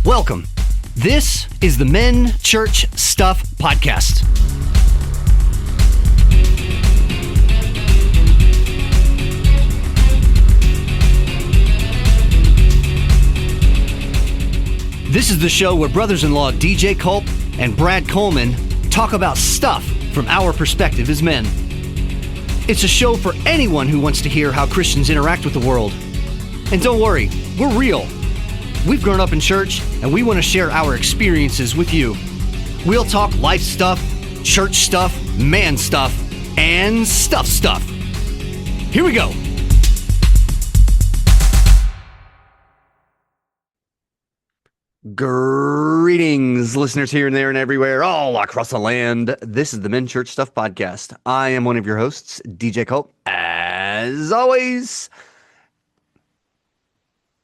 Welcome. This is the Men Church Stuff Podcast. This is the show where brothers-in-law DJ Culp and Brad Coleman talk about stuff from our perspective as men. It's a show for anyone who wants to hear how Christians interact with the world. And don't worry, we're real. We've grown up in church, and we want to share our experiences with you. We'll talk life stuff, church stuff, man stuff, and stuff. Here we go. Greetings, listeners here and there and everywhere, all across the land. This is the Men Church Stuff Podcast. I am one of your hosts, DJ Culp, as always.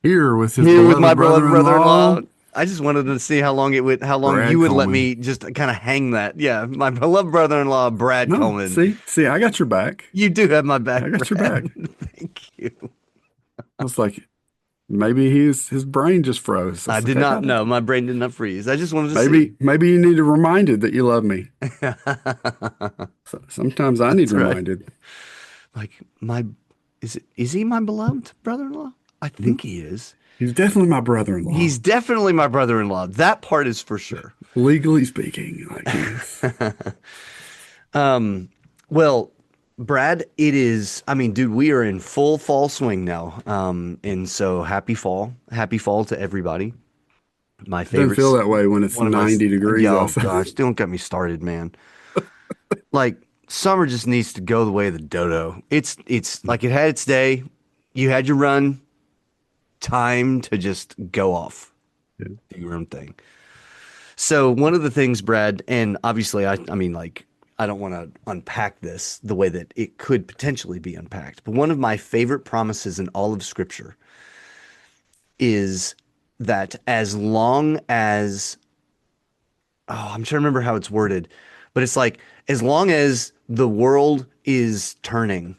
Here with my brother-in-law. I just wanted to see how long you would Coleman. let me just kind of hang that. Yeah, my beloved brother-in-law, Brad Coleman. See, I got your back. You do have my back. I got your back. Thank you. I was like, maybe his brain just froze. I did not know. My brain did not freeze. I just wanted to see. Maybe you need to reminded that you love me. Sometimes I need reminded. Like is he my beloved brother-in-law? I think he is. He's definitely my brother-in-law. He's definitely my brother-in-law. That part is for sure. Legally speaking, like he is. Well, Brad, it is, dude, we are in full fall swing now. And so happy fall to everybody. My favorite. Doesn't feel that way when it's 90 degrees outside. Oh gosh, don't get me started, man. Like summer just needs to go the way of the dodo. It's like it had its day. You had your run. Time to just go off, do your own thing. So one of the things, Brad, and obviously I don't want to unpack this the way that it could potentially be unpacked, but one of my favorite promises in all of Scripture is that as long as, I'm trying to remember how it's worded, but it's like, as long as the world is turning,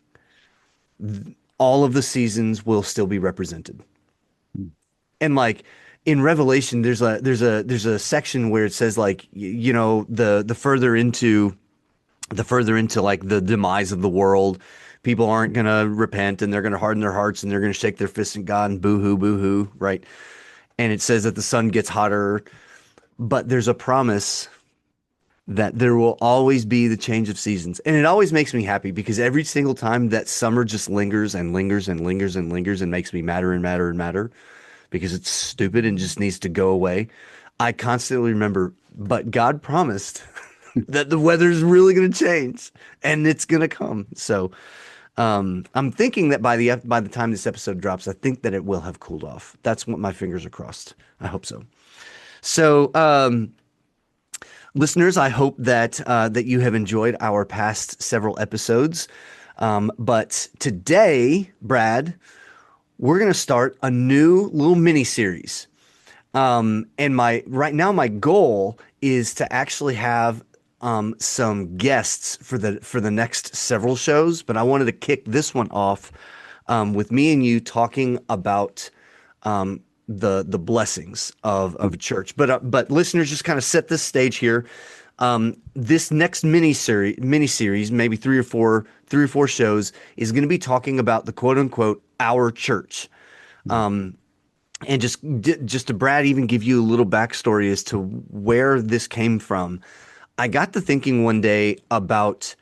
all of the seasons will still be represented. And like in Revelation, there's a section where it says like, the further into like the demise of the world, people aren't going to repent and they're going to harden their hearts and they're going to shake their fists at God and boo-hoo, right? And it says that the sun gets hotter, but there's a promise that there will always be the change of seasons. And it always makes me happy because every single time that summer just lingers and lingers and lingers and lingers and makes me madder and madder and madder, because it's stupid and just needs to go away, I constantly remember, but God promised that the weather's really going to change and it's going to come. So I'm thinking that by the time this episode drops, I think that it will have cooled off. That's what my fingers are crossed. I hope so. So listeners, I hope that you have enjoyed our past several episodes. But today, Brad, we're going to start a new little mini series. And right now my goal is to actually have some guests for the next several shows, but I wanted to kick this one off with me and you talking about the blessings of church. But listeners, just kind of set this stage here. This next mini series, maybe three or four shows, is going to be talking about the quote unquote our church. And just to Brad even give you a little backstory as to where this came from. I got to thinking one day about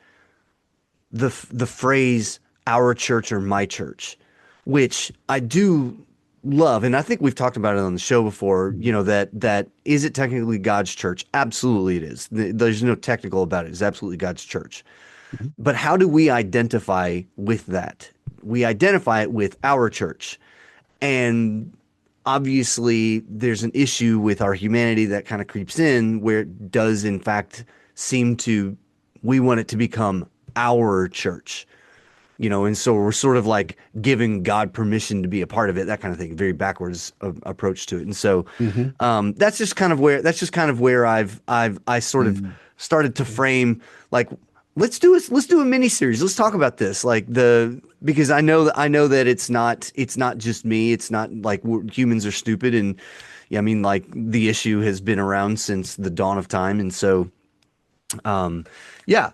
the phrase our church or my church, which I do love. And I think we've talked about it on the show before, that is it technically God's church? Absolutely it is. There's no technical about it. It's absolutely God's church. Mm-hmm. But how do we identify with that? We identify it with our church. And obviously there's an issue with our humanity that kind of creeps in where it does in fact seem to, we want it to become our church. And so we're sort of like giving God permission to be a part of it, that kind of thing, very backwards approach to it. And so that's just kind of where I sort of started to frame like let's do a mini series. Let's talk about this. Like the because I know that it's not just me. It's not like humans are stupid and yeah, I mean like the issue has been around since the dawn of time and so yeah.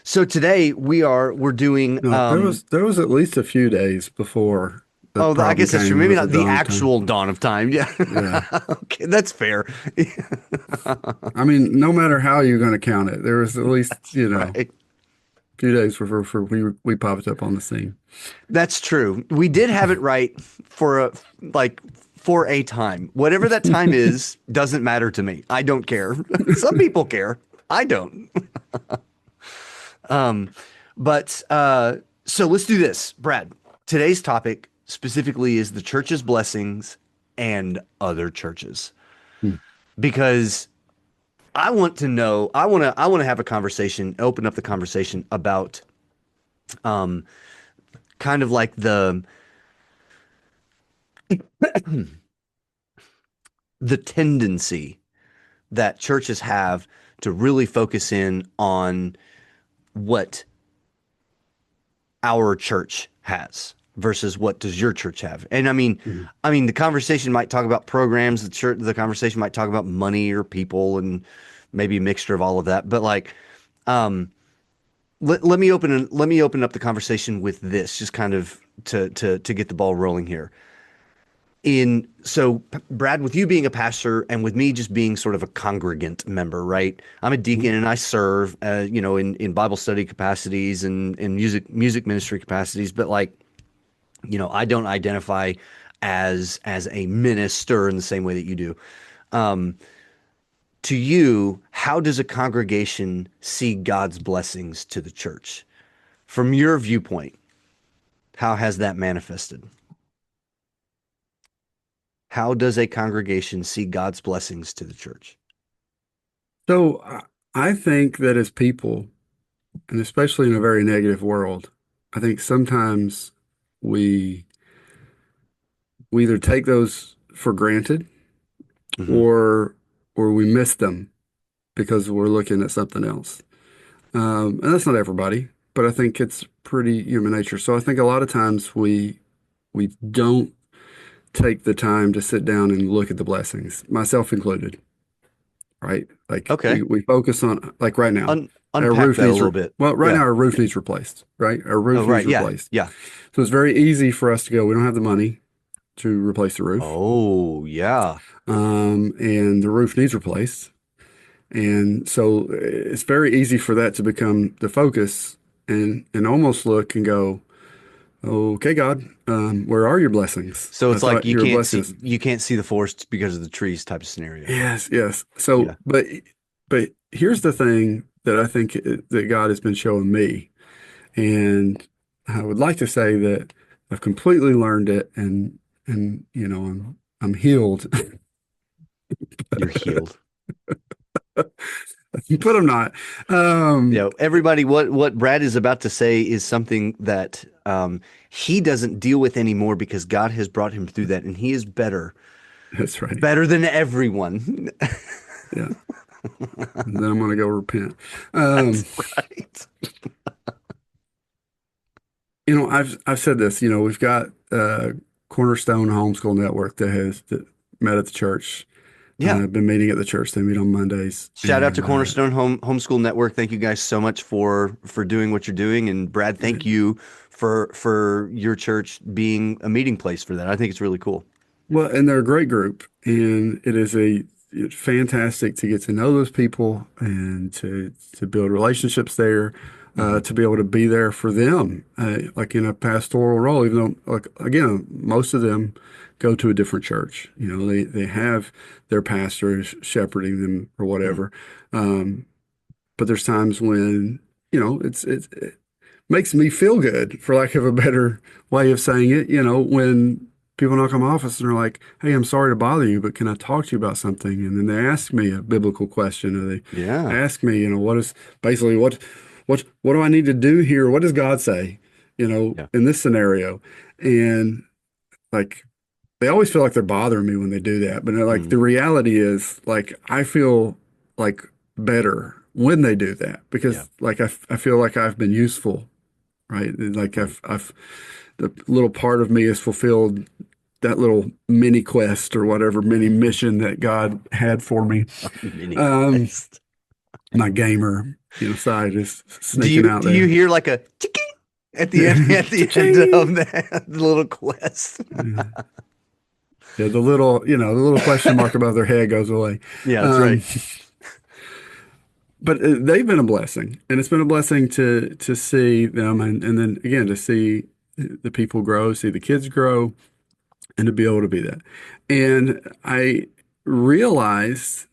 So today we're doing No, there was at least a few days before the oh I problem guess that's true. came Maybe with not the the dawn of time. actual dawn of time. Yeah. Yeah. Okay, that's fair. I mean, no matter how you're going to count it, there was at least, Right. a few days before we popped up on the scene. That's true. We did have it right for a like for a time. Whatever that time is doesn't matter to me. I don't care. Some people care. I don't. But so let's do this, Brad. Today's topic specifically is the church's blessings and other churches Hmm. because I want to have a conversation, open up the conversation about kind of like the tendency that churches have to really focus in on what our church has versus what does your church have. And Mhm. I mean the conversation might talk about programs, the conversation might talk about money or people and maybe a mixture of all of that. But like let me open up the conversation with this just kind of to get the ball rolling here. In so Brad, with you being a pastor and with me just being sort of a congregant member, right? I'm a deacon and I serve, you know, in Bible study capacities and in music ministry capacities, but like, you know, I don't identify as a minister in the same way that you do. Um, to you, how does a congregation see God's blessings to the church? From your viewpoint, how has that manifested? How does a congregation see God's blessings to the church? So I think that as people, and especially in a very negative world, I think sometimes we we either take those for granted Hmm. or we miss them because we're looking at something else. And that's not everybody, but I think it's pretty human nature. So I think a lot of times we don't take the time to sit down and look at the blessings, myself included, right? Like Okay. we focus on like right now, our Unpack roof that a needs little bit. right now Yeah. our roof needs replaced, right? Our Oh, roof right. needs Yeah. replaced. Yeah. So it's very easy for us to go, we don't have the money to replace the roof. Oh, yeah. And the roof needs replaced. And so it's very easy for that to become the focus and almost look and go, okay, God, where are your blessings? So I it's like thought you were blessing us. you can't see the forest because of the trees type of scenario. Yes, yes. So, Yeah. but here's the thing that I think that God has been showing me, and I would like to say that I've completely learned it, and I'm healed, You're healed. but I'm not. You Um, know, everybody, what Brad is about to say is something that he doesn't deal with anymore because God has brought him through that, and he is that's right. better than everyone. Yeah. And then I'm gonna go repent. That's Um, right. I've said this. We've got Cornerstone Homeschool Network that met at the church. Yeah. I've been meeting at the church. They meet on Mondays, Shout out to and Cornerstone Homeschool Network. Thank you guys so much for doing what you're doing. And Brad, thank you for your church being a meeting place for that. I think it's really cool. well, and they're a great group, and it's fantastic to get to know those people and to build relationships there, Hmm. to be able to be there for them, like in a pastoral role. Even though, like again, most of them go to a different church. They have their pastors shepherding them or Hmm. whatever. But there's times when it makes me feel good, for lack of a better way of saying it. When people knock on my office and they're like, "Hey, I'm sorry to bother you, but can I talk to you about something?" And then they ask me a biblical question, or they Yeah. ask me, what is basically what do I need to do here? What does God say? Yeah. In this scenario, and like they always feel like they're bothering me when they do that. But like Hmm. the reality is, like I feel like better when they do that Yeah. because like I feel like I've been useful, right? Like Right. I've the little part of me has fulfilled that little mini quest or whatever mini mission that God had for me. Mini Um, quest. my gamer, side is Do sneaking you out do you there. hear like a ticking at the end Cha-ching! of that little quest? Yeah, yeah, the little question mark above their head goes away. Yeah, that's right. Um, but they've been a blessing, and it's been a blessing to see them, and then again to see the people grow, see the kids grow, and to be able to be that. And I realized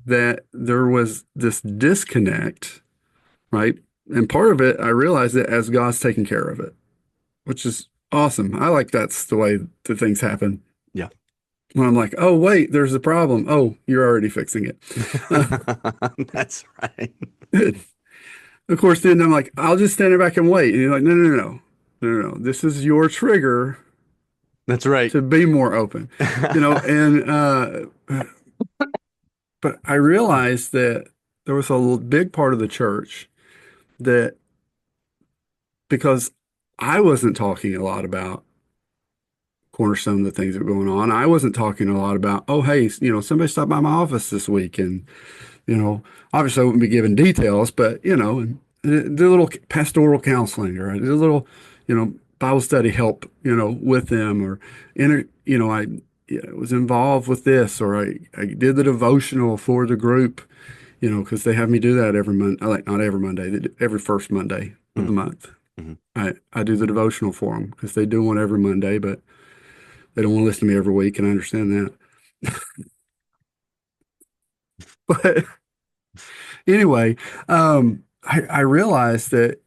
that there was this disconnect, right? And part of it, I realized it as God's taking care of it, which is awesome. I like that's the way that things happen. Yeah. When I'm like, oh, wait, there's a problem. Oh, you're already fixing it. Uh, That's right. good. Of course, then I'm like, I'll just stand there back and wait. And you're like, no, no, no, no, no, no, no. This is your trigger That's right. to be more open, and but I realized that there was a big part of the church that because I wasn't talking a lot about Cornerstone, the things that were going on, I wasn't talking a lot about, oh, hey, somebody stopped by my office this week. And, obviously I wouldn't be giving details, but, and the little pastoral counseling or the little, Bible study help, with them or, I was involved with this or I did the devotional for the group, because they have me do that every month. I like not every Monday, every first Monday of the Mm, month. mhm. I do the devotional for them because they do one every Monday, but they don't want to listen to me every week, and I understand that. But anyway, I realized that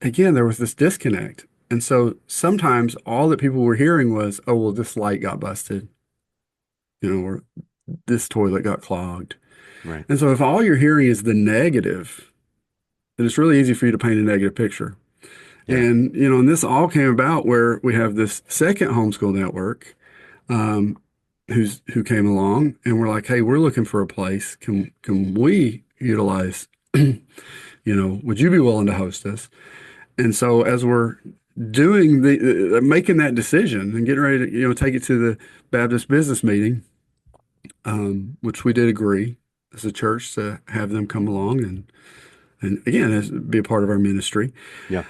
again there was this disconnect, and so sometimes all that people were hearing was, "Oh, well, this light got busted," or this toilet got clogged. Right. And so if all you're hearing is the negative, then it's really easy for you to paint a negative picture. Yeah. And this all came about where we have this second homeschool network, um, who came along and we're like, hey, we're looking for a place. Can we utilize, would you be willing to host us? And so as we're doing the making that decision and getting ready to, take it to the Baptist business meeting, which we did agree as a church to have them come along and again, as be a part of our ministry. Yeah.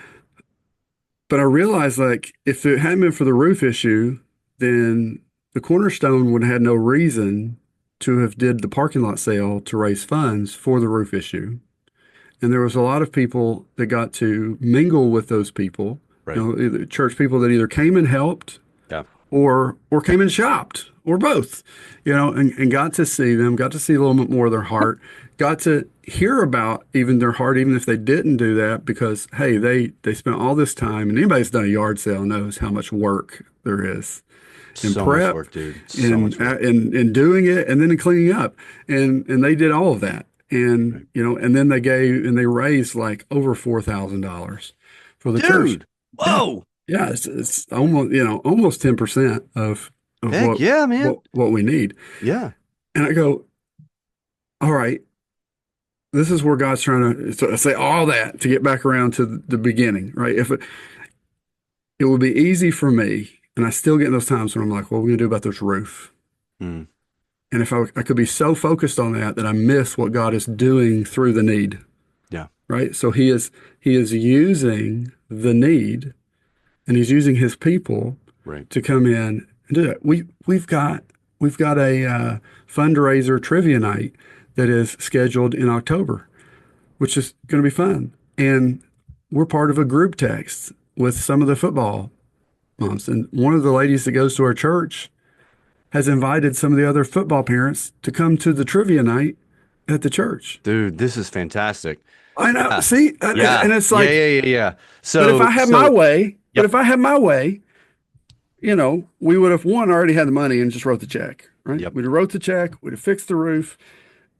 But I realized like if it hadn't been for the roof issue, then the Cornerstone would have had no reason to have did the parking lot sale to raise funds for the roof issue. And there was a lot of people that got to mingle with those people, Right. either church people that either came and helped Yeah. or came and shopped or both, and got to see them, got to see a little bit more of their heart, got to hear about even their heart, even if they didn't do that, because hey, they spent all this time, and anybody that's done a yard sale knows how much work there is in So much prep, work, dude. So in much work. in doing it, and then in cleaning up, and they did all of that, and Right. and then they raised like over $4,000 for the church. Dude. Yeah, Whoa. yeah, it's almost almost 10% of Heck yeah, man. what we need. Yeah. And I go, all right, this is where God's trying to say all that to get back around to the beginning, right? If it would be easy for me, and I still get in those times when I'm like, what are we gonna do about this roof? Mm, And if I could be so focused on that I miss what God is doing through the need, yeah. right? So he is using the need and he's using his people Right. to come in and do that. We've got a fundraiser trivia night that is scheduled in October, which is going to be fun. And we're part of a group text with some of the football moms. And one of the ladies that goes to our church has invited some of the other football parents to come to the trivia night at the church. Dude, this is fantastic. I know. Yeah. See, and Yeah. it's Yeah. like, Yeah. Yeah. Yeah. but if So, I had my so, way, but yep. if I had my way, we would have one already had the money and just wrote the check, right? Yep. We'd have wrote the check, we'd have fixed the roof,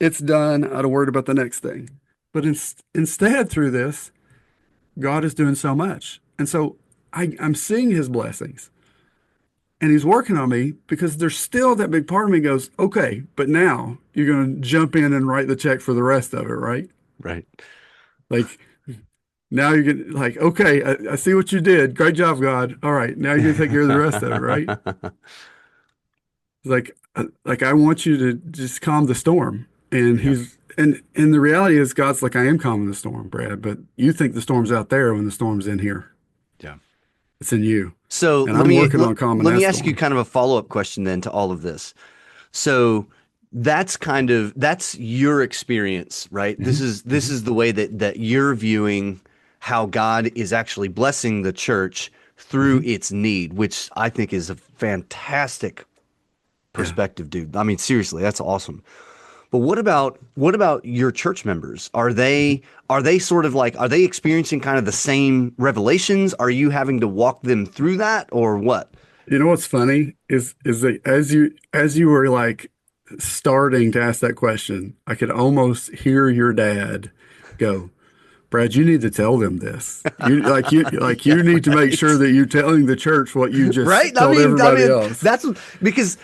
it's done. I'd have worried about the next thing. But instead, through this, God is doing so much, and so I'm seeing His blessings, and He's working on me because there's still that big part of me goes, okay, but now you're going to jump in and write the check for the rest of it, right? Right. Like now you get like, okay, I see what you did. Great job, God. All right, now you're gonna take care of the rest of it, right? Like I want you to just calm the storm. And Yeah. and the reality is God's like, I am calming the storm, Brad, but you think the storm's out there when the storm's in here. Yeah. It's in you. So And I'm working on calming let that me ask you storm. kind of a follow-up question then to all of this. So that's your experience, right? Hmm. This Hmm. is the way that you're viewing how God is actually blessing the church through Hmm. its need, which I think is a fantastic Yeah. perspective, dude. I mean, seriously, that's awesome. But what about your church members? Are they sort of like are they experiencing kind of the same revelations? Are you having to walk them through that or what? You know what's funny is that as you were like starting to ask that question, I could almost hear your dad go, Brad, you need to tell them this. You Yeah, need to make sure right. that you're telling the church what you Right? just told I everybody mean, else. that's because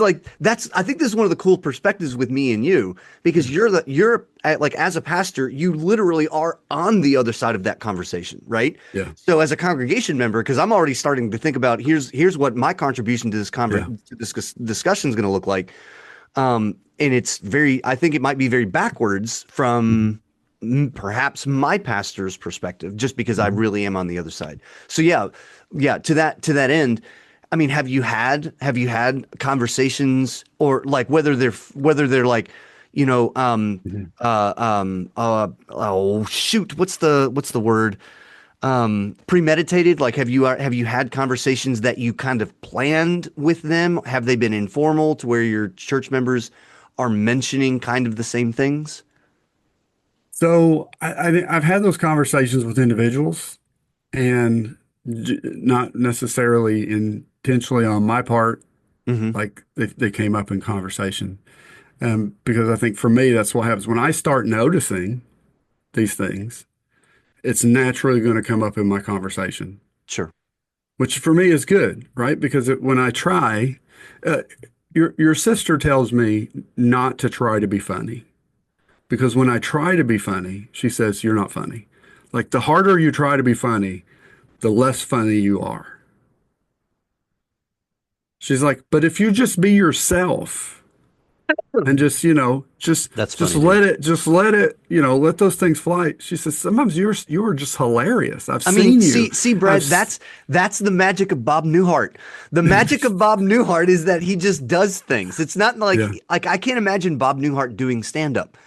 like that's I think this is one of the cool perspectives with me and you because you're like as a pastor, you literally are on the other side of that conversation, right? Yeah, So as a congregation member, because I'm already starting to think about here's what my contribution to yeah. to this discussion is going to look like. And it's very, I think it might be very backwards Hmm. from perhaps my pastor's perspective, just because I Hmm. really am on the other side. So yeah, to that end, I mean, have you had conversations or like whether they're like, you know, Hmm. oh shoot, what's the word? Premeditated? Like, have you had conversations that you kind of planned with them? Have they been informal to where your church members are mentioning kind of the same things? So I've had those conversations with individuals and not necessarily intentionally on my part, Hmm. like they came up in conversation. Because I think for me, that's what happens when I start noticing these things, it's naturally going to come up in my conversation, Sure. which for me is good, right? Because when I try, uh, your sister tells me not to try to be funny because when I try to be funny, she says you're not funny. Like the harder you try to be funny, the less funny you are. She's like, but if you just be yourself and just, That's just funny, dude. let it, let those things fly. She says, sometimes you're just hilarious. I've I mean, seen you. I've, Brad, that's the magic of Bob Newhart. The magic of Bob Newhart is that he just does things. It's not yeah, like I can't imagine Bob Newhart doing stand up.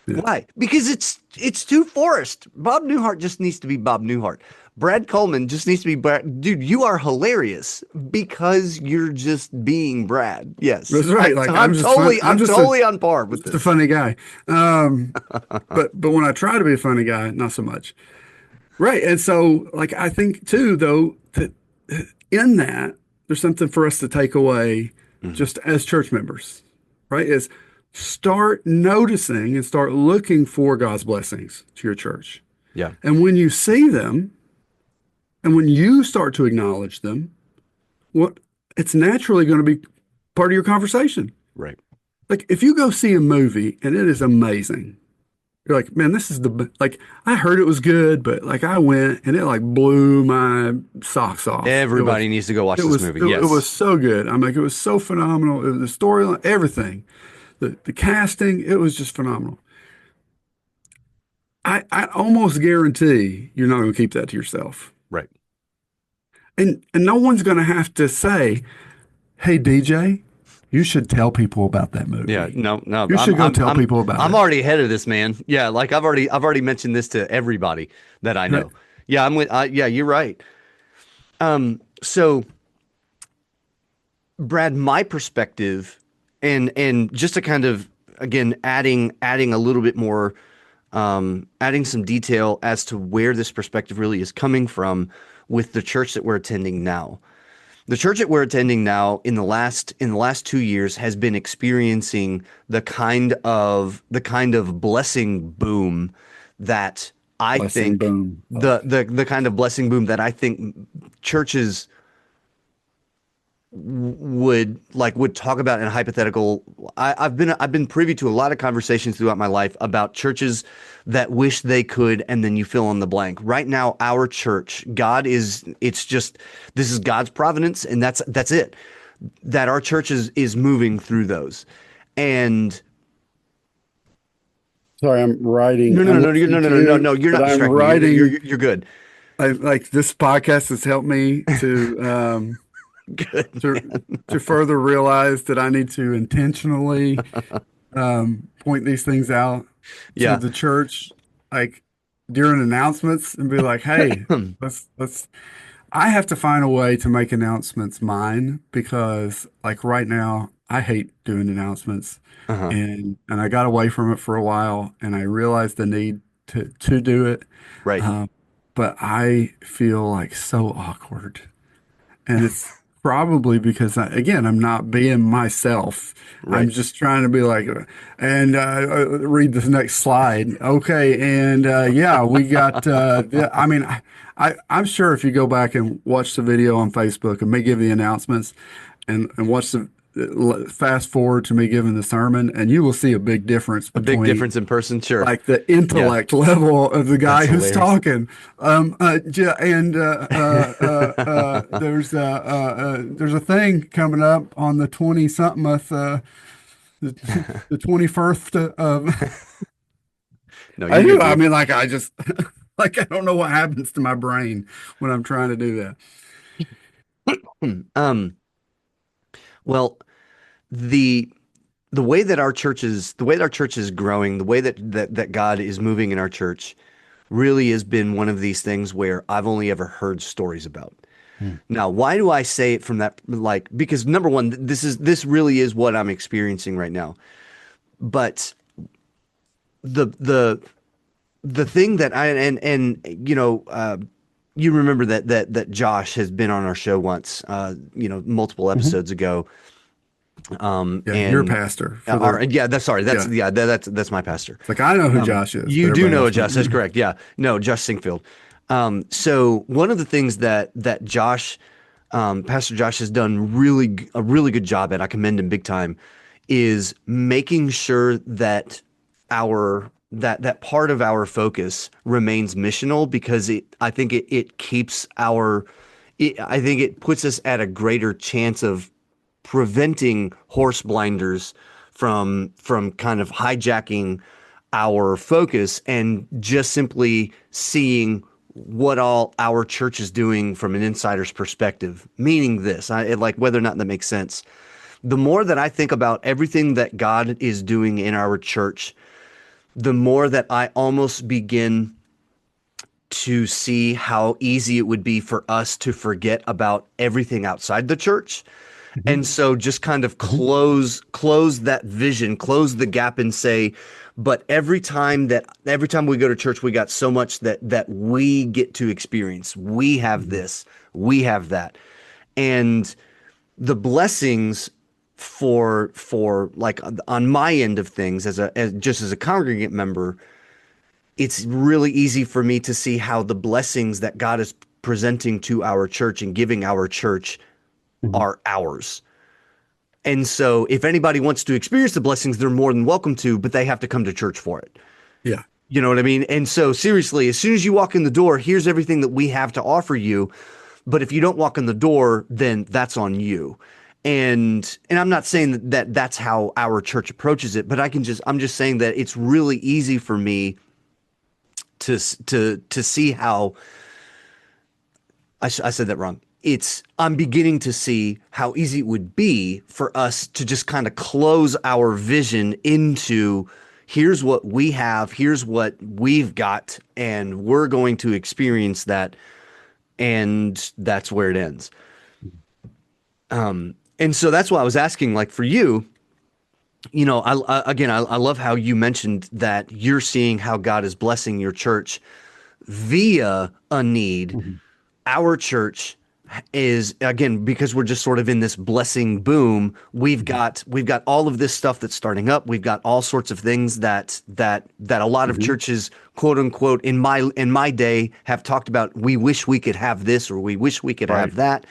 yeah. Why? Because it's too forced. Bob Newhart just needs to be Bob Newhart. Brad Coleman just needs to be Brad. Dude, you are hilarious because you're just being Brad. Yes, That's right. Like I'm just fun. I'm totally on par with Just a this. funny guy. But when I try to be a funny guy, not so much. Right. And so, like, I think too, though, that in that there's something for us to take away Mhm. just as church members, right? Is start noticing and start looking for God's blessings to your church. Yeah, And when you see them and when you start to acknowledge them, what it's naturally going to be part of your conversation. right. Like if you go see a movie and it is amazing, you're like, man, this is like I heard it was good, but like I went and it like blew my socks off. Everybody needs to go watch this movie. It was Yes. so good. I'm like, it was so phenomenal. It was the storyline, everything, the casting, it was just phenomenal. I almost guarantee you're not going to keep that to yourself. Right. And no one's going to have to say, hey, DJ, you should tell people about that Yeah, movie. no, no, You should go tell people about I'm it. already ahead of this, man. Yeah, like I've already mentioned this to everybody that I Right. know. Yeah, I'm with yeah, you're right. So Brad, my perspective and just to kind of again adding a little bit more adding some detail as to where this perspective really is coming from with the church that we're attending now. The church that we're attending now in the last 2 years has been experiencing the kind of blessing boom that I Blessing, think boom. Fuck. the kind of blessing boom that I think churches would talk about in a hypothetical. I've been privy to a lot of conversations throughout my life about churches that wish they could, and then you fill in the blank. Right now, our church, God is it's just this is God's providence, and that's it. That our church is moving through those, and Sorry, I'm writing. no, no, I'm no, no, listening no, no, to no, no, you, no, you're but not I'm distracting me. writing. You're good. Like this podcast has helped me Good, to man. to further realize that I need to intentionally point these things out to Yeah. the church, like during announcements, and be like, "Hey, let's." I have to find a way to make announcements mine because, like right now, I hate doing announcements, Uh-huh. and I got away from it for a while, and I realized the need to do it. Right. Um, but I feel like so awkward. And it's probably because again, I'm not being myself. I'm Right. just trying to be like, and read this next slide. Okay. And yeah, we got, I mean, I'm sure if you go back and watch the video on Facebook and me give the announcements and watch the fast forward to me giving the sermon, and you will see a big difference A big between difference in person, sure. like the Yeah. intellect level of the That's guy who's hilarious. talking. And there's a thing coming up on the 20 something the 21st of No, you're good, I dude. mean like I just like I don't know what happens to my brain when I'm trying to do that. Um, well, the the way that our church is growing, the way that God is moving in our church really has been one of these things where I've only ever heard stories about. Hmm. Now, why do I say it from that like because number one, this really is what I'm experiencing right now. But the the the thing that I and you remember that Josh has been on our show once, multiple Mhm. episodes ago. Yeah, you're a And pastor for the yeah, that's sorry, that's yeah. yeah, that's my pastor. It's like I know who Josh is, but You do everybody know else it, Josh. That's doesn't. correct. Yeah, no, Josh Sinkfield. So one of the things that Josh, Pastor Josh, has done a really good job at, I commend him big time, is making sure that that part of our focus remains missional because I think it keeps I think it puts us at a greater chance of preventing horse blinders from kind of hijacking our focus and just simply seeing what all our church is doing from an insider's perspective. Meaning this, like whether or not that makes sense. The more that I think about everything that God is doing in our church, the more that I almost begin to see how easy it would be for us to forget about everything outside the church. Mhm. And so just kind of close that vision, close the gap and say, but every time we go to church, we got so much that we get to experience. We have Mhm. this, we have that. And the blessings for like on my end of things as just as a congregant member, it's really easy for me to see how the blessings that God is presenting to our church and giving our church Mhm. are ours. And so if anybody wants to experience the blessings, they're more than welcome to, but they have to come to church for it. Yeah. You know what I mean? And so seriously, as soon as you walk in the door, here's everything that we have to offer you. But if you don't walk in the door, then that's on you. And I'm not saying that that's how our church approaches it, but I'm just saying that it's really easy for me to see how I said that wrong. I'm beginning to see how easy it would be for us to just kind of close our vision into here's what we have, here's what we've got, and we're going to experience that, and that's where it ends. And so that's why I was asking, like for you, I love how you mentioned that you're seeing how God is blessing your church via a need. Mhm. Our church is again because we're just sort of in this blessing boom. Mhm. We've got all of this stuff that's starting up. We've got all sorts of things that a lot of Mhm. churches, quote unquote, in my day have talked about. We wish we could have this or we wish we could Right. have that.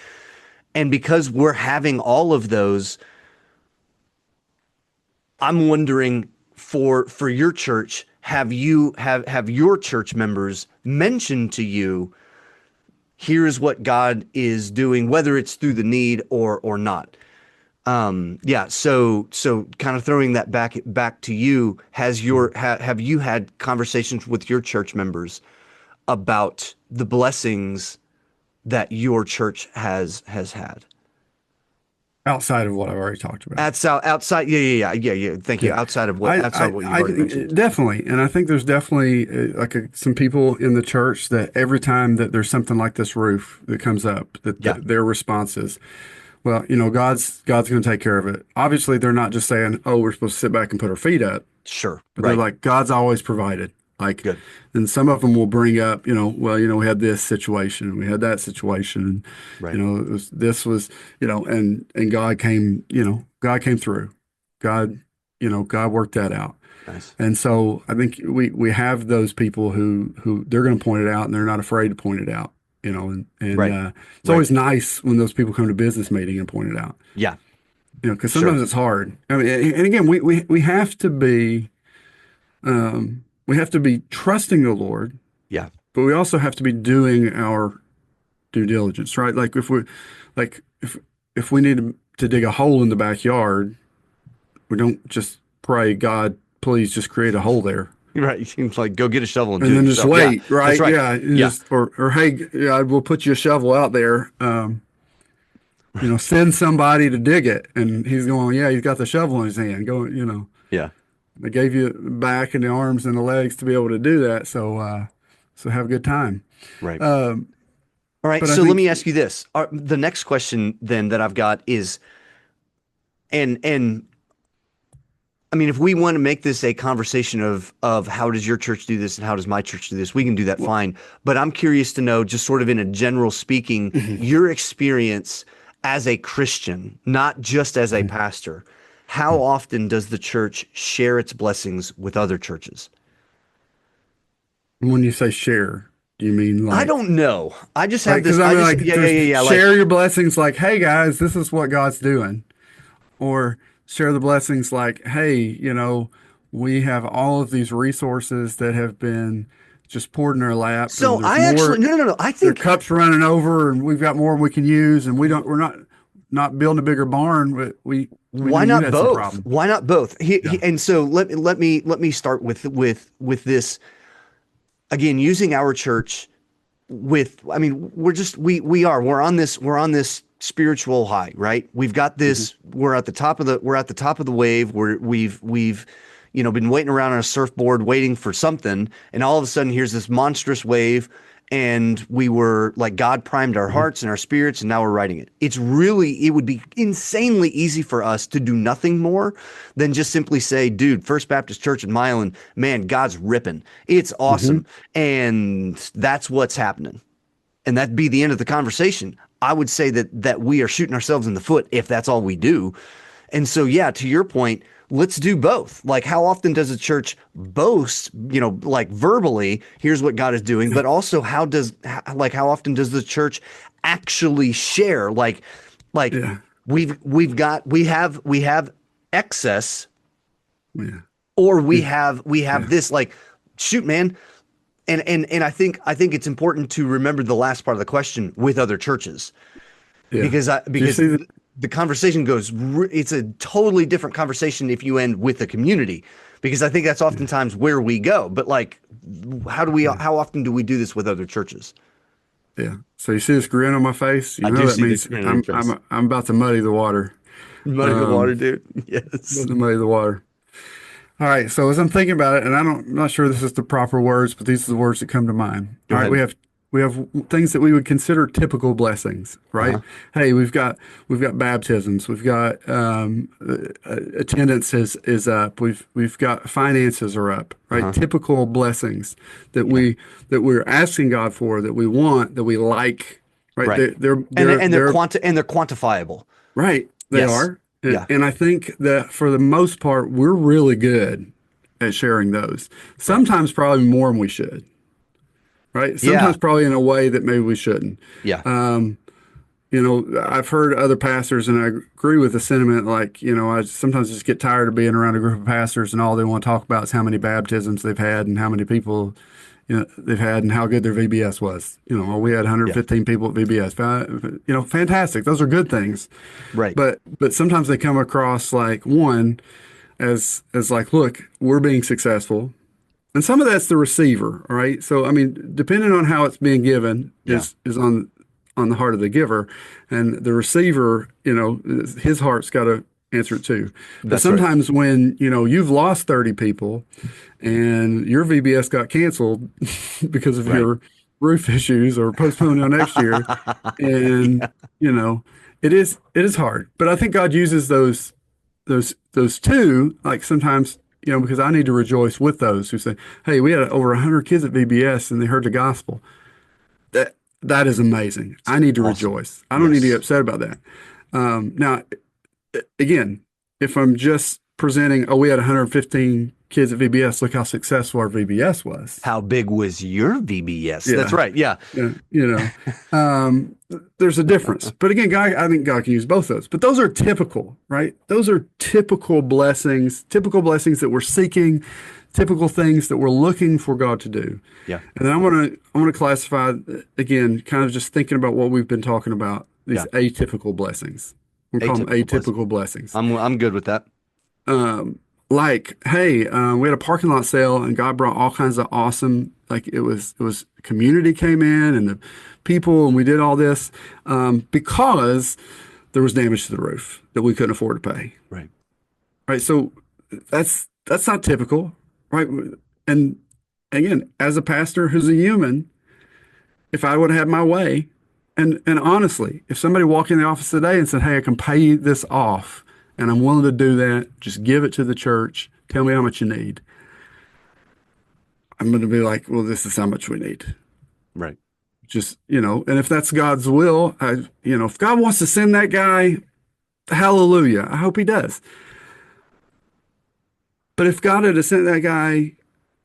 And because we're having all of those, I'm wondering for your church, have your church members mentioned to you, here's what God is doing, whether it's through the need or not. Yeah. So kind of throwing that back to you, have you had conversations with your church members about the blessings that your church has had? outside of what I've already talked about. Outside, yeah. Thank you. Yeah, Outside of what you've already mentioned. definitely, and I think there's definitely some people in the church that every time that there's something like this roof that comes up, Yeah, their response is, well, God's going to take care of it. Obviously, they're not just saying, oh, we're supposed to sit back and put our feet up, sure. but they're Right. like, God's always provided. Like, Good. and some of them will bring up, well, we had this situation, we had that situation, and Right. this was, and God came through. God, God worked that out. Nice. And so I think we have those people who they're going to point it out and they're not afraid to point it out, and Right. it's Right. always nice when those people come to business meeting and point it out, Yeah. because Sure. sometimes it's hard. I mean, and again, we have to be we have to be trusting the Lord, Yeah. but we also have to be doing our due diligence, right? Like if we need to dig a hole in the backyard, we don't just pray, God, please just create a hole there. Right. Seems like go get a shovel and And do it then just yourself. Yeah. wait, That's right? right. Yeah, and Yeah. just or hey, yeah, we'll put you a shovel out there. Send somebody to dig it, and he's going, yeah, he's got the shovel in his hand. Going, Yeah. they gave you the back and the arms and the legs to be able to do that. So have a good time. Right. Um, All right. but I So let think, me ask you this. The next question then that I've got is, and I mean, if we want to make this a conversation of how does your church do this and how does my church do this, we can do that well, fine. But I'm curious to know, just sort of in a general speaking, your experience as a Christian, not just as a pastor. How often does the church share its blessings with other churches? when you say share, do you mean I like, don't know. I just have because this. I I mean, just, like, yeah, yeah, there's yeah, yeah. Like, share your blessings, like, hey guys, this is what God's doing, or share the blessings, like, hey, we have all of these resources that have been just poured in our lap, and so there's I actually, more. no, no, no, no. I Their think, cups running over, and we've got more we can use, and we're not building a bigger barn, but we know why you not had some both? problems. Why not both? Yeah. And so let me start with this again, using our church with, I mean, we're on this spiritual high, right? We've got Hmm. this, we're at the top of the wave. We've been waiting around on a surfboard waiting for something, and all of a sudden here's this monstrous wave, and we were like, God primed our Hmm. hearts and our spirits, and now we're riding it. It would be insanely easy for us to do nothing more than just simply say, dude, First Baptist Church in Milan, man, God's ripping. It's Hmm. awesome. And that's what's happening, and that'd be the end of the conversation. I would say that we are shooting ourselves in the foot if that's all we do. And so, yeah, to your point, let's do both. Like, how often does a church boast, like verbally, here's what God is doing, but also how often does the church actually share? Like Yeah. we have excess, Yeah. or we Yeah. have Yeah. this, like, shoot, man. And I think it's important to remember the last part of the question with other churches, Yeah. because Do you because see that? the conversation goes, it's a totally different conversation if you end with the community, because I think that's Yeah. oftentimes where we go. But like, Yeah. how often do we do this with other churches? Yeah. So you see this grin on my face? I You know do that see the means grin on your I'm face. I'm about to muddy the water. Muddy the water, Um, dude. Yes. about to muddy the water. All right, so as I'm thinking about it, and I'm not sure this is the proper words, but these are the words that come to mind. Go All right, ahead. we have things that we would consider typical blessings, right? Uh-huh. Hey, we've got baptisms, we've got attendance is up, we've got finances are up, right? Uh-huh. Typical blessings that Yeah. we're asking God for, that we want, that we like, right? Right. And they're quantifiable. Right, they Yes. are. Yeah. And I think that for the most part, we're really good at sharing those. Right. Sometimes probably more than we should, right? Yeah. Sometimes probably in a way that maybe we shouldn't. Yeah. I've heard other pastors, and I agree with the sentiment. Like, I sometimes just get tired of being around a group of pastors, and all they want to talk about is how many baptisms they've had and how many people, they've had and how good their VBS was. We had Yeah. 115 people at VBS. Fantastic. Those are good things. Right. But sometimes they come across like one as like, look, we're being successful. And some of that's the receiver, all right? So I mean, depending on how it's being given Yeah. is on the heart of the giver, and the receiver, his heart's got to answer it too. But That's right. sometimes when, you've lost 30 people and your VBS got canceled because of Right. your roof issues or postponed until next year, and Yeah. you know, it is hard. But I think God uses those two, like sometimes, because I need to rejoice with those who say, "Hey, we had over 100 kids at VBS and they heard the gospel." That is amazing. I need to Awesome. rejoice. I don't need to be Yes. upset about that. Now, again, if I'm just presenting, oh, we had 115 kids at VBS, look how successful our VBS was. How big was your VBS? That's Yeah, right. Yeah. yeah, there's a difference. But again, I think God can use both those. But those are typical, right? Those are typical blessings that we're seeking, typical things that we're looking for God to do. Yeah. And then I want to classify again, kind of just thinking about what we've been talking about, these Yeah. atypical blessings. We call them Atypical blessing. atypical blessings. I'm good with that. Like, hey, we had a parking lot sale and God brought all kinds of awesome, like it was community came in and the people and we did all this because there was damage to the roof that we couldn't afford to pay. Right. Right. So that's not typical. Right. And again, as a pastor who's a human, if I would have had my way, and honestly, if somebody walked in the office today and said, "Hey, I can pay this off, and I'm willing to do that, just give it to the church. Tell me how much you need." I'm going to be like, "Well, this is how much we need." Right. Just, and if that's God's will, if God wants to send that guy, hallelujah. I hope he does. But if God had sent that guy,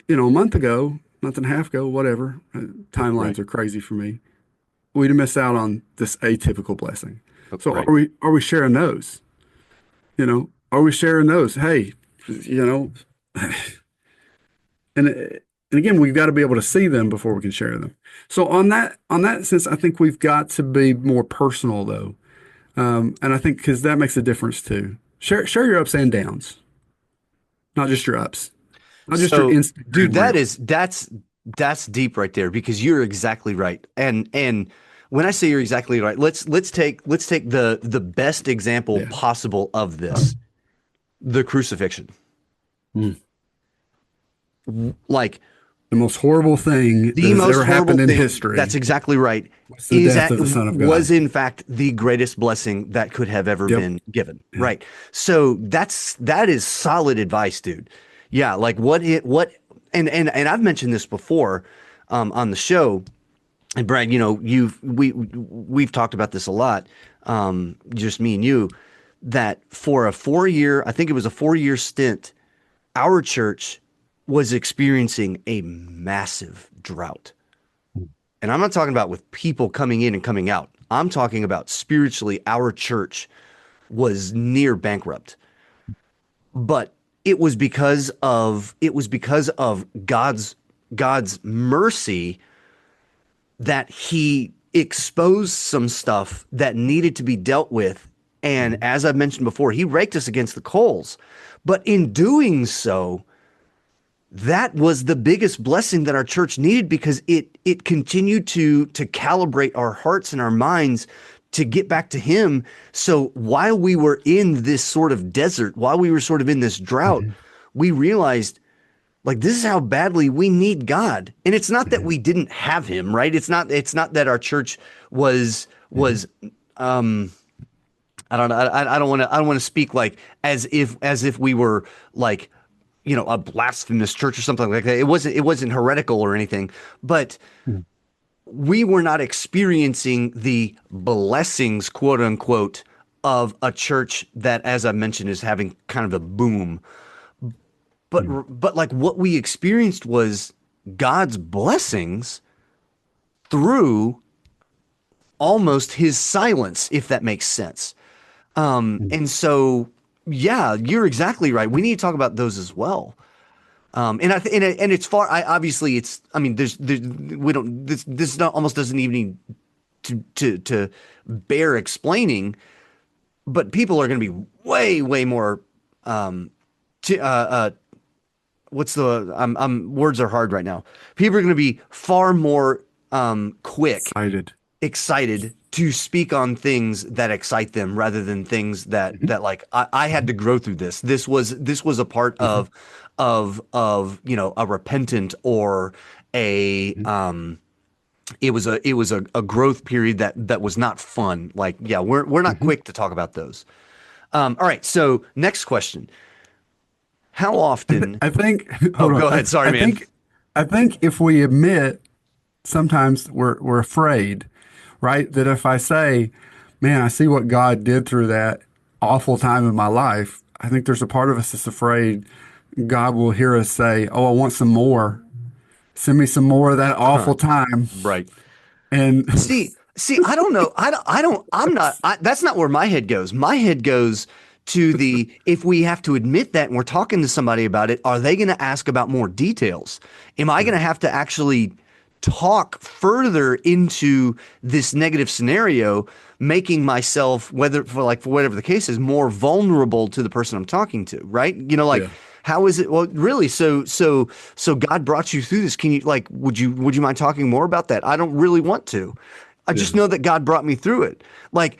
a month ago, month and a half ago, whatever, Right. timelines are crazy for me. We'd have missed out on this atypical blessing. So Right. are we sharing those? Are we sharing those? Hey, you know, and again, we've got to be able to see them before we can share them. So on that sense, I think we've got to be more personal though, and I think because that makes a difference too. Share your ups and downs, not just your ups, not just your So, dude, Instagram reel. that's deep right there because you're exactly right. And when I say you're exactly right, let's take the best example Yeah. possible of this, the crucifixion. Mm. Like The most horrible thing that the has most ever horrible happened in thing, that's history exactly right, was the is death at of the Son of God. was in fact the greatest blessing that could have ever Yep. been given. Yeah. Right. So that is solid advice, dude. Yeah, like and I've mentioned this before on the show. And Brad, we've talked about this a lot, just me and you, that for a 4 year, I think it was a 4 year stint, our church was experiencing a massive drought. And I'm not talking about with people coming in and coming out. I'm talking about spiritually, our church was near bankrupt. But it was because of God's mercy that he exposed some stuff that needed to be dealt with. And as I've mentioned before, he raked us against the coals. But in doing so, that was the biggest blessing that our church needed because it continued to calibrate our hearts and our minds to get back to him. So while we were in this sort of desert, while we were sort of in this drought, Mhm. we realized like this is how badly we need God. And it's not that Yeah. we didn't have him, right? It's not that our church was um I don't know. I don't want to speak like as if we were like a blasphemous church or something like that. It wasn't heretical or anything, but Mhm. we were not experiencing the blessings, quote unquote, of a church that, as I mentioned, is having kind of a boom. But Mhm. but like what we experienced was God's blessings through almost his silence, if that makes sense. And so, yeah, you're exactly right. We need to talk about those as well. And it's far. I obviously it's. I mean, we don't. This not, almost doesn't even need to bear explaining. But people are going to be way more. T- uh, uh, what's the? I'm words are hard right now. People are going to be far more quick Excited. excited to speak on things that excite them rather than things Mhm. that like I had to grow through this. This was a part Mhm. of a repentant or a Mhm. it was a growth period that was not fun. Like yeah, we're not Mhm. quick to talk about those. All right, so next question. How often? I think, Oh, hold on. go ahead. Sorry, man. I think if we admit sometimes we're afraid, right? That if I say, man, I see what God did through that awful time in my life, I think there's a part of us that's afraid God will hear us say, oh, I want some more. Send me some more of that Huh. awful time. Right. And See, I don't know. I'm not, that's not where my head goes. My head goes to the, if we have to admit that and we're talking to somebody about it, are they going to ask about more details? Am I going yeah, to have to actually talk further into this negative scenario, making myself, whether for whatever the case is, more vulnerable to the person I'm talking to, right? Like, yeah, how is it? Well, really, so God brought you through this. Can you like, would you mind talking more about that? I don't really want to. I yeah, just know that God brought me through it. Like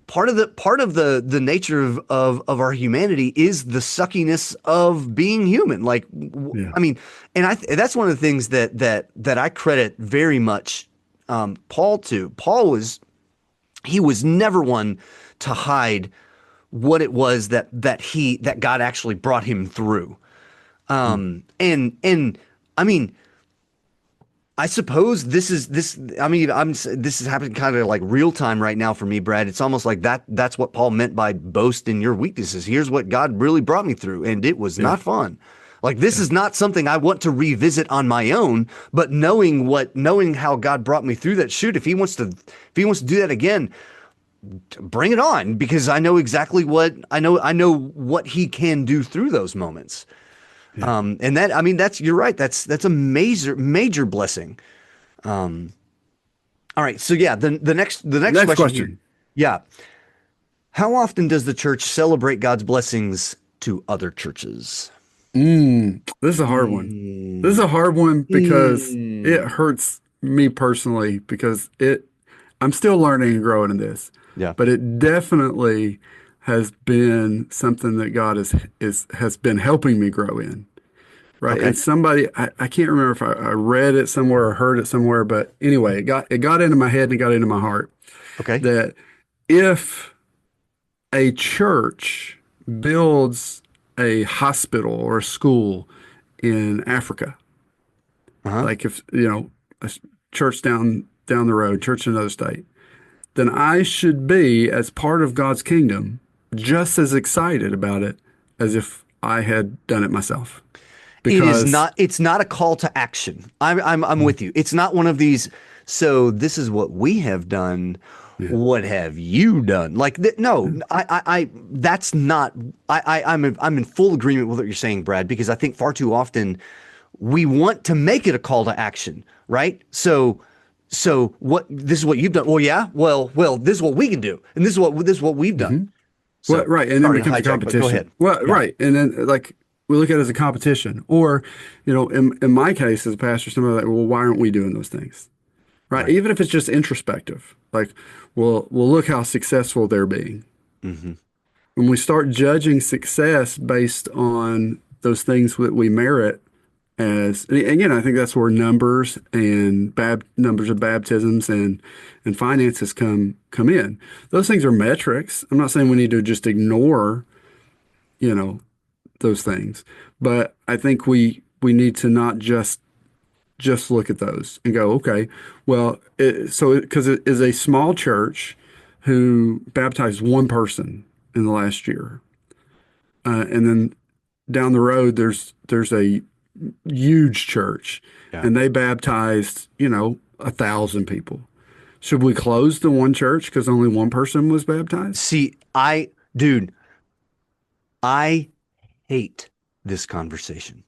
part of the nature of our humanity is the suckiness of being human. Like yeah, I mean, and that's one of the things that I credit very much Paul to. He was never one to hide what it was that God actually brought him through. mm, And I mean, I suppose this. I mean, this is happening kind of like real time right now for me, Brad. It's almost like that's what Paul meant by boast in your weaknesses. Here's what God really brought me through, and it was yeah, not fun. Like this yeah, is not something I want to revisit on my own, but knowing how God brought me through that, shoot, if he wants to do that again, bring it on, because I know exactly what I know what he can do through those moments. yeah. And that, I mean, you're right. That's a major blessing. All right. So yeah, the next Next question here. question. Yeah. How often does the church celebrate God's blessings to other churches? This is a hard one. This is Mm. a hard one because it Mm. hurts me personally because I'm still learning and growing in this, Yeah. but it definitely has been something that God has been helping me grow in, right? Okay. And I can't remember if I read it somewhere or heard it somewhere, but anyway, it got into my head and it got into my heart Okay. that if a church builds a hospital or a school in Africa, Uh-huh. like if, a church down the road, church in another state, then I should be, as part of God's kingdom, just as excited about it as if I had done it myself. Because It's not a call to action. I'm with you. It's not one of these, so this is what we have done. yeah, What have you done? Like no, yeah, that's not I'm in full agreement with what you're saying, Brad, because I think far too often we want to make it a call to action, right? So what this is what you've done. Well, yeah. Well, this is what we can do. And this is what we've done. hmm well, So, right, and then it sorry to becomes a hijack, but go competition. ahead. Well, Yeah. right, and then like we look at it as a competition, or in my case as a pastor, somebody like, well, why aren't we doing those things? Right, Right. even if it's just introspective, like, well, look how successful they're being. Hmm. When we start judging success based on those things that we merit, and again, I think that's where numbers and numbers of baptisms and finances come in. Those things are metrics. I'm not saying we need to just ignore, you know, those things, but I think we need to not just look at those and go, okay, well, because it is a small church who baptized one person in the last year, and then down the road there's a huge church, Yeah. and they baptized 1,000 people. Should we close the one church because only one person was baptized? See, dude, I hate this conversation.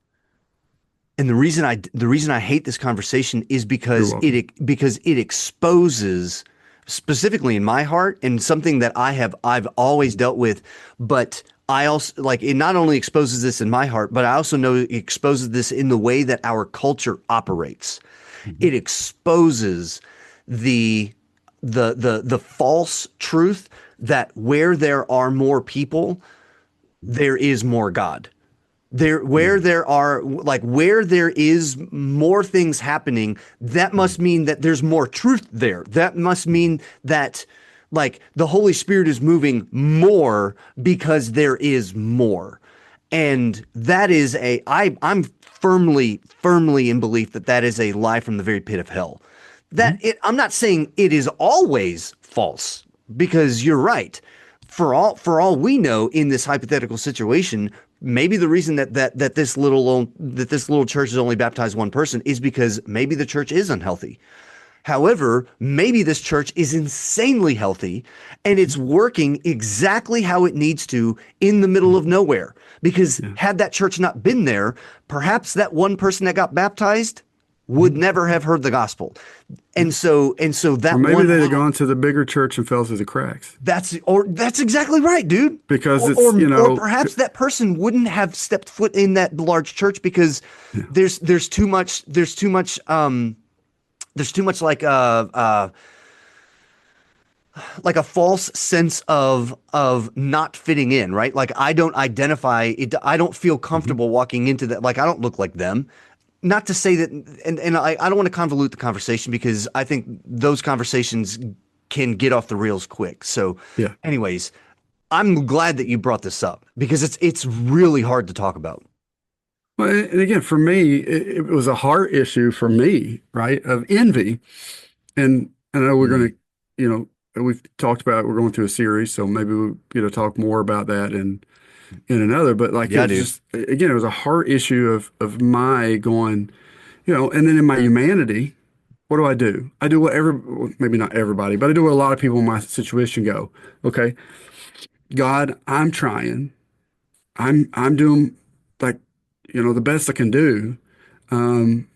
And the reason I hate this conversation is You're because welcome. it exposes, specifically in my heart, and something that I've always dealt with, but I also, like, it not only exposes this in my heart, but I also know it exposes this in the way that our culture operates. Mhm. It exposes the the false truth that where there are more people, there is more God. There, where Yeah. there are, like, where there is more things happening, that Mhm. must mean that there's more truth there. That must mean that, like, the Holy Spirit is moving more because there is more. And that is I'm firmly in belief that that is a lie from the very pit of hell. Mhm. I'm not saying it is always false, because you're right. For all we know, in this hypothetical situation, maybe the reason that this little church has only baptized one person is because maybe the church is unhealthy. However, maybe this church is insanely healthy and it's working exactly how it needs to in the middle Mhm. of nowhere. Because Yeah. had that church not been there, perhaps that one person that got baptized would Mhm. never have heard the gospel. Yeah. And so Or that maybe one they'd have little gone to the bigger church and fell through the cracks that's exactly right, dude. because Or, it's, or or perhaps that person wouldn't have stepped foot in that large church because yeah. there's too much like a false sense of not fitting in, right? Like, I don't identify it, I don't feel Mhm. comfortable walking into that. Like, I don't look like them. Not to say that, and I don't want to convolute the conversation, because I think those conversations can get off the rails quick. So, Yeah. anyways, I'm glad that you brought this up because it's really hard to talk about. Well, and again, for me, it was a heart issue for me, right? Of envy. And I know we're going Mm. to, we've talked about, we're going through a series, so maybe we talk more about that in another. But like, it Yeah, was dude. just, again, it was a heart issue of my going, and then in my humanity, what do? I do what well, maybe not everybody, but I do what a lot of people in my situation go, okay, God, I'm trying. I'm doing like, the best I can do. Um,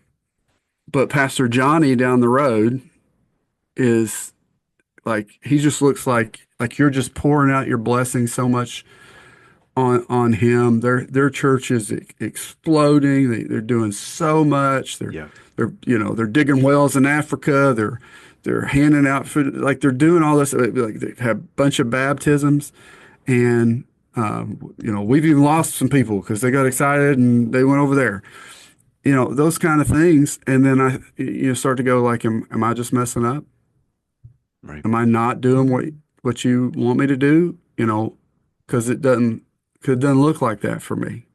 but Pastor Johnny down the road is like, he just looks like you're just pouring out your blessings so much on him. Their church is exploding. They're doing so much. Yeah. They're digging wells in Africa. They're handing out food. Like, they're doing all this. Like, they have a bunch of baptisms, and we've even lost some people because they got excited and they went over there. Those kind of things. And then start to go like, am I just messing up? Right. Am I not doing what you want me to do? Because it doesn't look like that for me.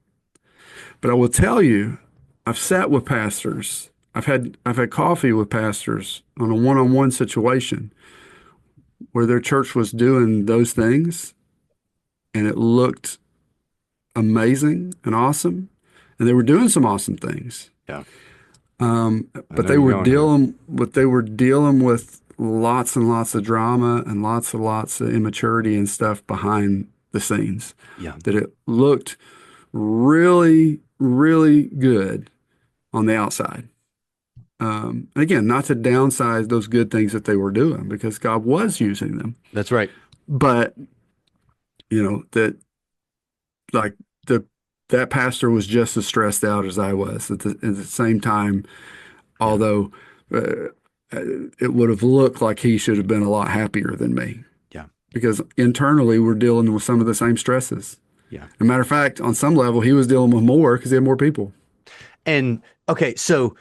But I will tell you, I've sat with pastors. I've had coffee with pastors on a one-on-one situation where their church was doing those things, and it looked amazing and awesome, and they were doing some awesome things. Yeah. I But know you're going here. they were dealing with lots and lots of drama and lots of immaturity and stuff behind the scenes. Yeah. That it looked really, really good on the outside. And again, not to downsize those good things that they were doing because God was using them, That's right. but that like the that pastor was just as stressed out as I was at the same time, Yeah. although uh, it would have looked like he should have been a lot happier than me Yeah. because internally we're dealing with some of the same stresses. Yeah. As a matter of fact, on some level, he was dealing with more because he had more people. And okay, so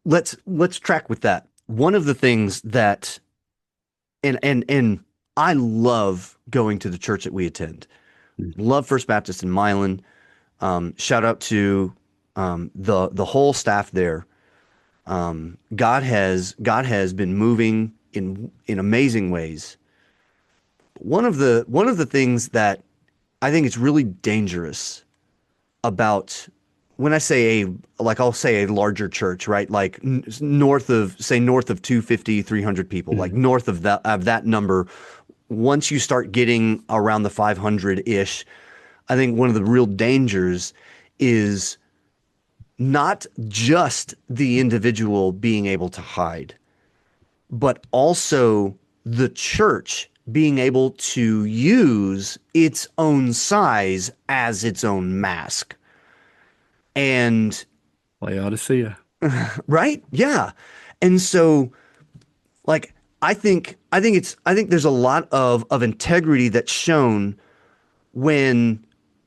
let's track with that. One of the things that and I love going to the church that we attend. Love First Baptist in Milan. Shout out to the whole staff there. God has been moving in amazing ways. One of the things that I think is really dangerous about when I say like I'll say a larger church, right? Like north of, say, north of 250, 300 people, like Mhm. north of that number. Once you start getting around the 500-ish, I think one of the real dangers is not just the individual being able to hide, but also the church being able to use its own size as its own mask. And Laodicea. right? Yeah. And so like I think there's a lot of integrity that's shown when,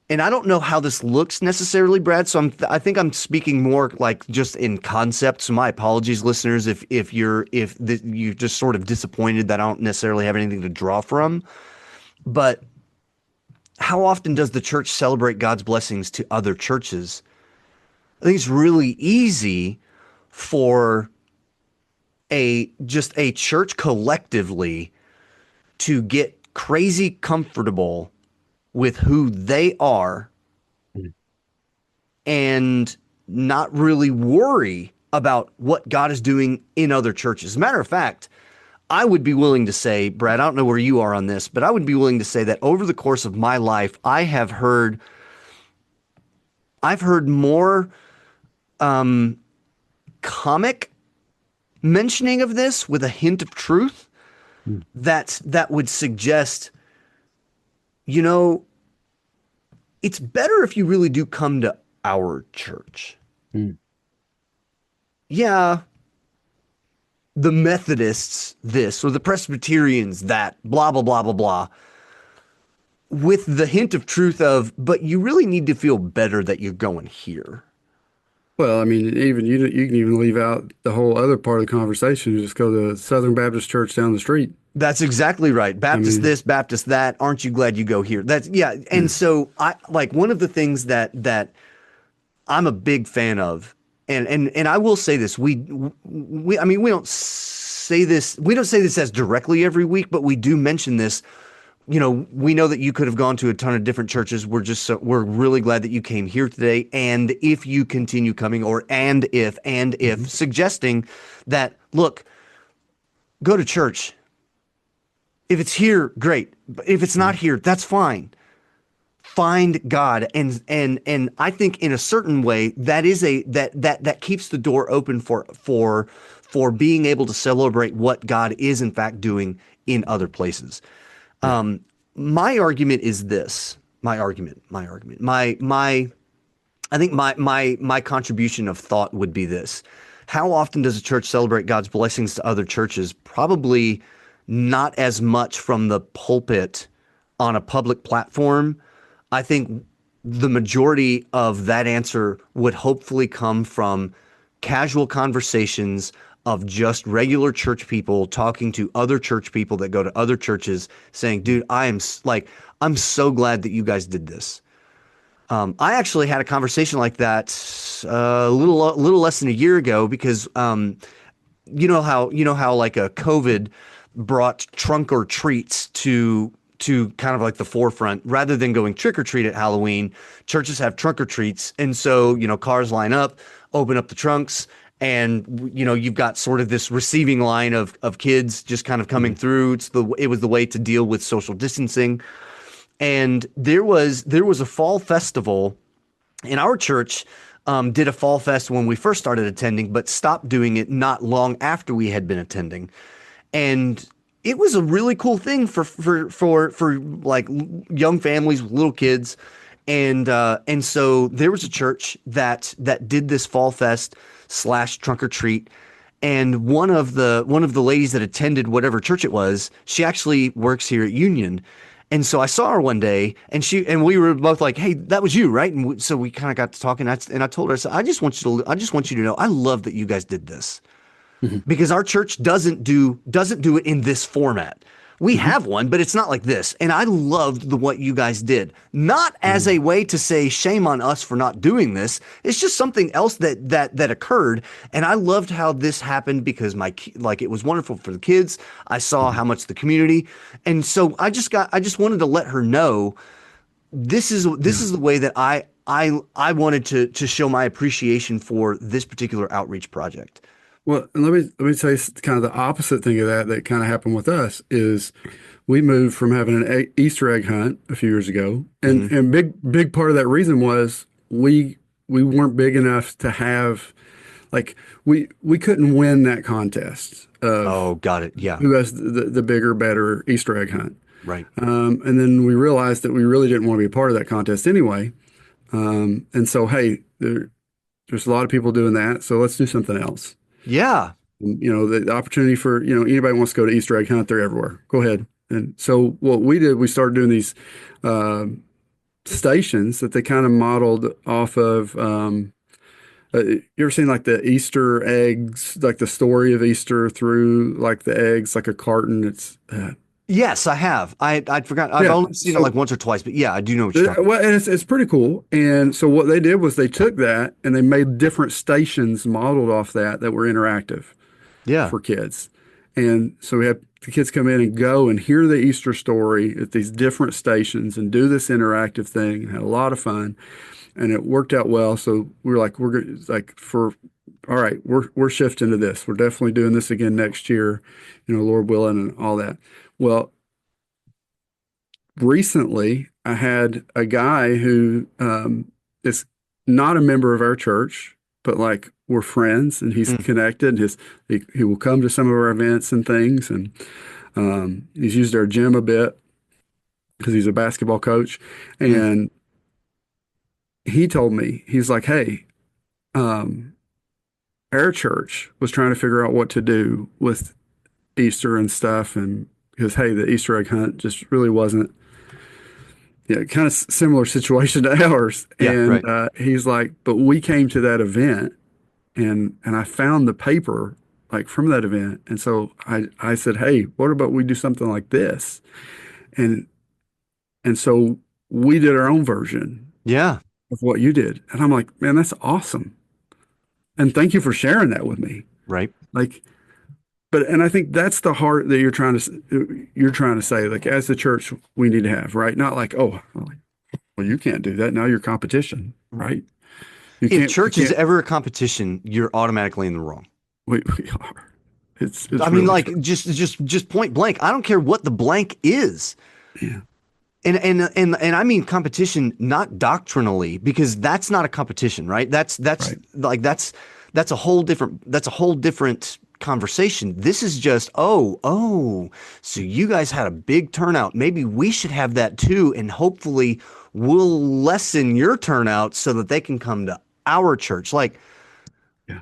and I don't know how this looks necessarily, Brad. So I think I'm speaking more like just in concept. So my apologies, listeners, if you're just sort of disappointed that I don't necessarily have anything to draw from. But how often does the church celebrate God's blessings to other churches? I think it's really easy for a church collectively to get crazy comfortable with who they are Mhm. and not really worry about what God is doing in other churches. As a matter of fact, I would be willing to say, Brad, I don't know where you are on this, but I would be willing to say that over the course of my life, I've heard more comic mentioning of this with a hint of truth that would suggest, you know, it's better if you really do come to our church. Mhm. Yeah, the Methodists this or the Presbyterians that, blah, blah, blah, blah, blah, with the hint of truth of, but you really need to feel better that you're going here. Well, I mean, even you can even leave out the whole other part of the conversation. You just go to Southern Baptist Church down the street. That's exactly right. I Baptist mean, this, Baptist that. Aren't you glad you go here? That's yeah. yeah. And so I like one of the things that I'm a big fan of, and I will say this. I mean, we don't say this as directly every week, but we do mention this. You know, we know that you could have gone to a ton of different churches. We're really glad that you came here today. And if you continue coming, or and if Mhm. suggesting that, look, go to church. If it's here, great. But if it's not Mhm. here, that's fine. Find God, and I think in a certain way that is a that keeps the door open for being able to celebrate what God is in fact doing in other places. Yeah. My argument is this. My I think my contribution of thought would be this. How often does a church celebrate God's blessings to other churches? Probably not as much from the pulpit on a public platform. I think the majority of that answer would hopefully come from casual conversations of just regular church people talking to other church people that go to other churches saying, dude, I'm so glad that you guys did this. I actually had a conversation like that a little less than a year ago because you know how like a COVID brought trunk or treats to kind of like the forefront rather than going trick or treat at Halloween. Churches have trunk or treats, and so you know cars line up, open up the trunks, and you know you've got sort of this receiving line of kids just kind of coming Mhm. through. It was the way to deal with social distancing. And there was a fall festival in our church. Did a fall fest when we first started attending, but stopped doing it not long after we had been attending. And it was a really cool thing for like young families with little kids. And so there was a church that did this fall fest slash trunk or treat. And one of the ladies that attended whatever church it was, she actually works here at Union. And so I saw her one day, and we were both like, "Hey, that was you, right?" So we kind of got to talking. And I told her, I said, I just want you to know, I love that you guys did this Mhm. because our church doesn't do it in this format. We Mhm. have one, but it's not like this. And I loved what you guys did. Not as Mhm. a way to say shame on us for not doing this. It's just something else that occurred. And I loved how this happened because like it was wonderful for the kids. I saw Mhm. how much the community. And so I just wanted to let her know this Yeah. is the way that I wanted to show my appreciation for this particular outreach project. Well, and let me tell you kind of the opposite thing of that kind of happened with us is we moved from having an Easter egg hunt a few years ago, Hmm. and big part of that reason was we weren't big enough to have like we couldn't win that contest of Oh, got it. Yeah, who has the bigger, better Easter egg hunt. right. And then we realized that we really didn't want to be a part of that contest anyway. And so, hey, there's a lot of people doing that, so let's do something else. Yeah. You know, the opportunity for, you know, anybody wants to go to Easter egg hunt, they're everywhere. Go ahead. And so what we did, we started doing these uh, stations that they kind of modeled off of. You ever seen like the Easter eggs, like the story of Easter through like the eggs, like a carton? It's Yes, I have. I forgot. I've yeah. only seen it like So once or twice, but yeah, I do know what you're talking well, and it's pretty cool. And so what they did was they took that and they made different stations modeled off that were interactive about. Yeah. for kids. And so we had the kids come in and go and hear the Easter story at these different stations and do this interactive thing and had a lot of fun. And it worked out well. So we were like, like for, all right, we're shifting to this. We're definitely doing this again next year, you know, Lord willing and all that. Well, recently I had a guy who is not a member of our church, but like we're friends and he's Mm, connected. He will come to some of our events and things, and he's used our gym a bit because he's a basketball coach. mm. And he told me, he's like, hey, um, our church was trying to figure out what to do with Easter and stuff, and because hey, the Easter egg hunt just really wasn't, yeah, kind of similar situation to ours. Yeah, And right. he's like, but we came to that event and I found the paper like from that event. And so I said, hey, what about we do something like this? And and so we did our own version Yeah, of what you did. And I'm like, man, that's awesome. And thank you for sharing that with me. right. Like, but and I think that's the heart that you're trying to say, like as the church we need to have, right? Not like, oh, well, you can't do that. Now you're competition, right? If You church is can't, ever a competition, you're automatically in the wrong. we are. It's I mean, really true. like just point blank. I don't care what the blank is. Yeah, And I mean competition not doctrinally because that's not a competition, right? That's right. like that's a whole different conversation. This is just so you guys had a big turnout. Maybe we should have that too, and hopefully we'll lessen your turnout so that they can come to our church. Like Yeah,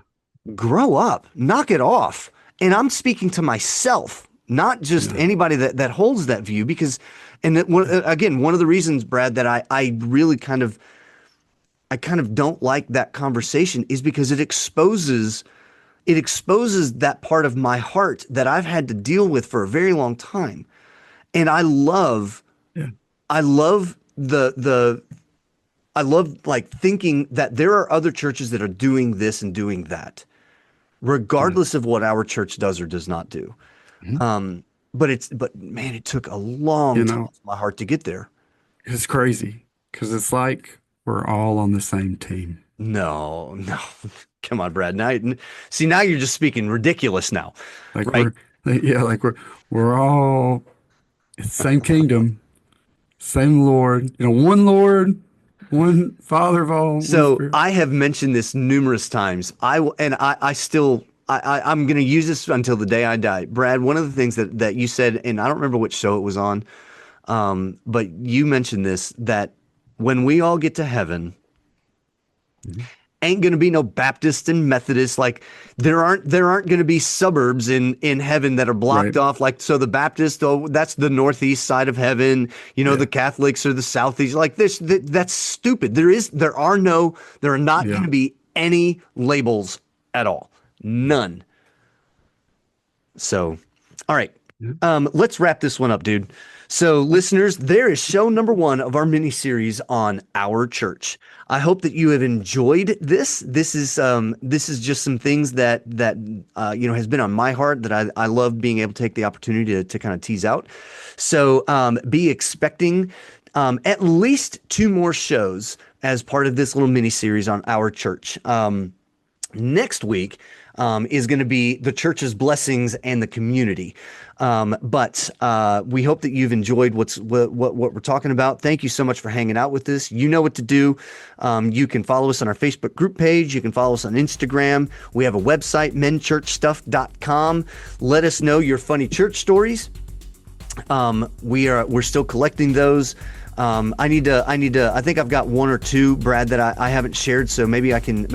grow up, knock it off. And I'm speaking to myself, not just yeah, anybody that holds that view, because, and that again, one of the reasons, Brad, that I really I kind of don't like that conversation is because it exposes that part of my heart that I've had to deal with for a very long time. And yeah, I love I love like thinking that there are other churches that are doing this and doing that yeah. regardless of what our church does or does not do. Mhm. But man, it took a long You time know, for my heart to get there. it's crazy because it's like we're all on the same team. No, no. Come on, Brad. See, now you're just speaking ridiculous now, Like right? we're, yeah, like we're all it's the same kingdom, same Lord. You know, one Lord, one Father of all, one So Spirit. I have mentioned this numerous times. I still, I'm going to use this until the day I die. Brad, one of the things that you said, and I don't remember which show it was on, but you mentioned this, that when we all get to heaven, Mhm. ain't gonna be no Baptist and Methodist. Like there aren't gonna be suburbs in heaven that are blocked Right. off. Like so the Baptist, oh, that's the northeast side of heaven. You know, the Yeah. Catholics are the southeast. Like that's stupid. There are not Yeah. gonna be any labels at all. None. So, all right. Yeah. Let's wrap this one up, dude. So, listeners, there is show number one of our mini series on our church. I hope that you have enjoyed this. This is just some things that you know has been on my heart that I love being able to take the opportunity to kind of tease out. So, be expecting at least two more shows as part of this little mini series on our church. Next week is going to be the church's blessings and the community. But we hope that you've enjoyed what we're talking about. Thank you so much for hanging out with us. You know what to do. You can follow us on our Facebook group page. You can follow us on Instagram. We have a website, menchurchstuff.com. Let us know your funny church stories. We're still collecting those. I think I've got one or two, Brad, that I haven't shared. So maybe I can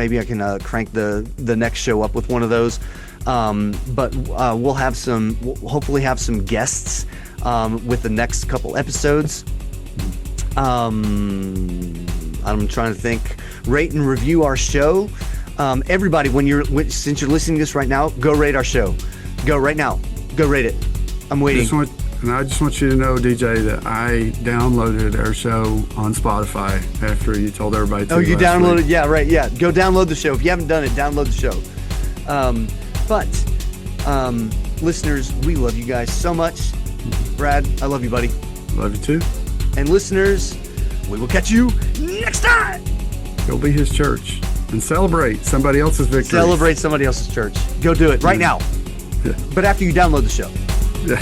crank the next show up with one of those. But we'll hopefully have some guests, with the next couple episodes. I'm trying to think. Rate and review our show. Everybody, since you're listening to this right now, go rate our show. Go right now. Go rate it. I'm waiting. I just want you to know, DJ, that I downloaded our show on Spotify after you told everybody to. Oh, you downloaded? Yeah, right. Yeah. Go download the show. If you haven't done it, download the show. Listeners, we love you guys so much. Brad, I love you, buddy. Love you too. And listeners, we will catch you next time. Go be his church and celebrate somebody else's victory. Celebrate somebody else's church. Go do it right now. Yeah. But after you download the show. Yeah.